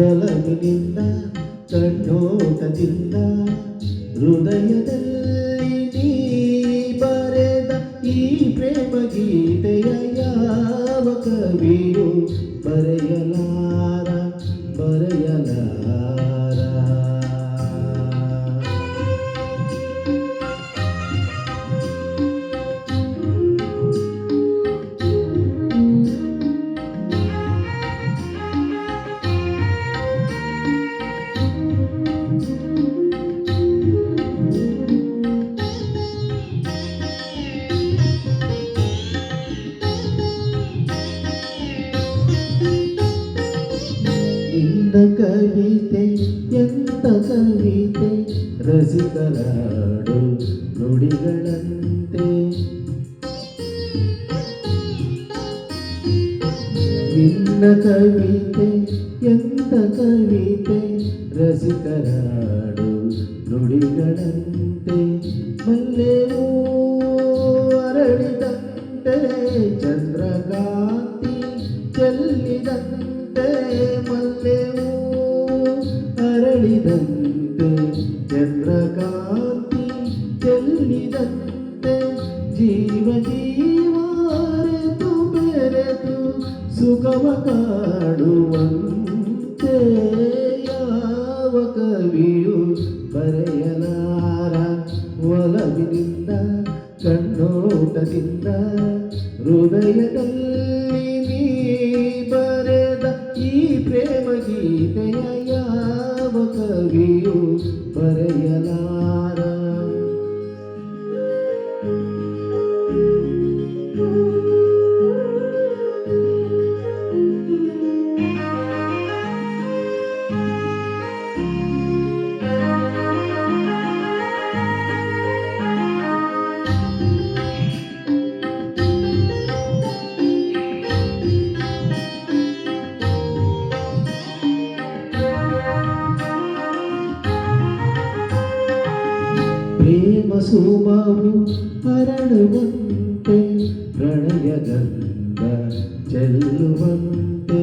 ಒಲವಿನಿಂದ ಕಣ್ಣೋಟದಿಂದ ಹೃದಯದಲ್ಲಿ ನೀ ಬರೆದ ಈ ಪ್ರೇಮ ಗೀತೆಯ ಯಾವ ಕವಿಯು ಬರೆಯಲಾರ ಬರೆಯಲಾರ. ಕವಿತೆ ಎಂತ ಕವಿತೆ ರಸಿಕರಾಡು ನುಡಿಗಳಂತೆ ನಿನ್ನ ಕವಿತೆ ಎಂತ ಕವಿತೆ ರಸಿಕರಾಡು ನುಡಿಗಳಂತೆ ಮಲ್ಲೆಯೂ ಅರಳಿದಂತೆ ಚಂದ್ರಕಾಂತಿ ಚೆಲ್ಲಿದಂತೆ ಮಲ್ಲೆಯೂ ಅರಳಿದಂತೆ ಚಂದ್ರಕಾಂತಿ ಚೆಲ್ಲಿದಂತೆ ಜೀವ ಜೀವಾರೆತು ಬೆರೆತು ಸುಖವ ಕಾಡುವಂತೆ ಯಾವ ಕವಿಯು ಬರೆಯಲಾರ ಒಲವಿನಿಂದ ಕಣ್ಣೋಟದಿಂದ ಹೃದಯದಲ್ಲಿ ನೀ ಬರೆದ ಈ ಪ್ರೇಮ ಗೀತೆಯ ಯಾವ ಕವಿಯು ಬರೆಯಲಾರ. ಪ್ರೇಮ ಸುಮವು ಹರಡುವಂತೆ ಪ್ರಣಯ ಗಂಧ ಚೆಲ್ಲುವಂತೆ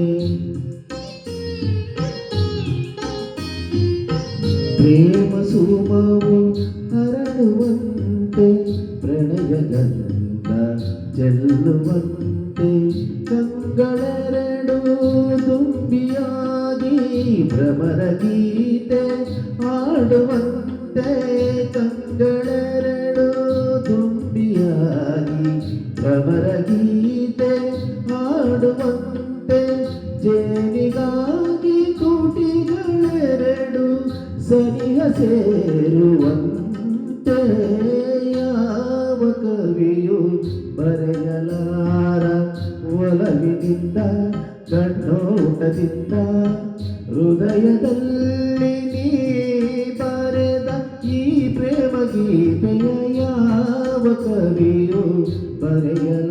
ಪ್ರೇಮ ಸುಮವು ಹರಡುವಂತೆ ಪ್ರಣಯ ಗಂಧ ಚೆಲ್ಲುವಂತೆ ಕಂಗಳೆರಡು ತುಂಬಿಯಾಗಿ ಭ್ರಮರ ಗೀತೆ ಆಡುವಂತೆ ಕಂಗಳೆರಡು ತುಂಬಿಯಾಗಿ ಭ್ರಮರ ಗೀತೆ ಆಡುವಂತೆ ಜೇನಿಗಾಗಿ ಕೋಟಿಗಳೆರಡು ಸನಿಹ ಸೇರುವಂತೆ ಯಾವ ಕವಿಯು ಬರೆಯಲಾರ ಒಲವಿನಿಂದ ಕಣ್ಣೋಟದಿಂದ ಹೃದಯದಲ್ಲಿ ನೀ ಬರೆದ ಈ ಪ್ರೇಮ ಗೀತೆಯ ಯಾವ ಕವಿಯು ಬರೆಯಲಾರ.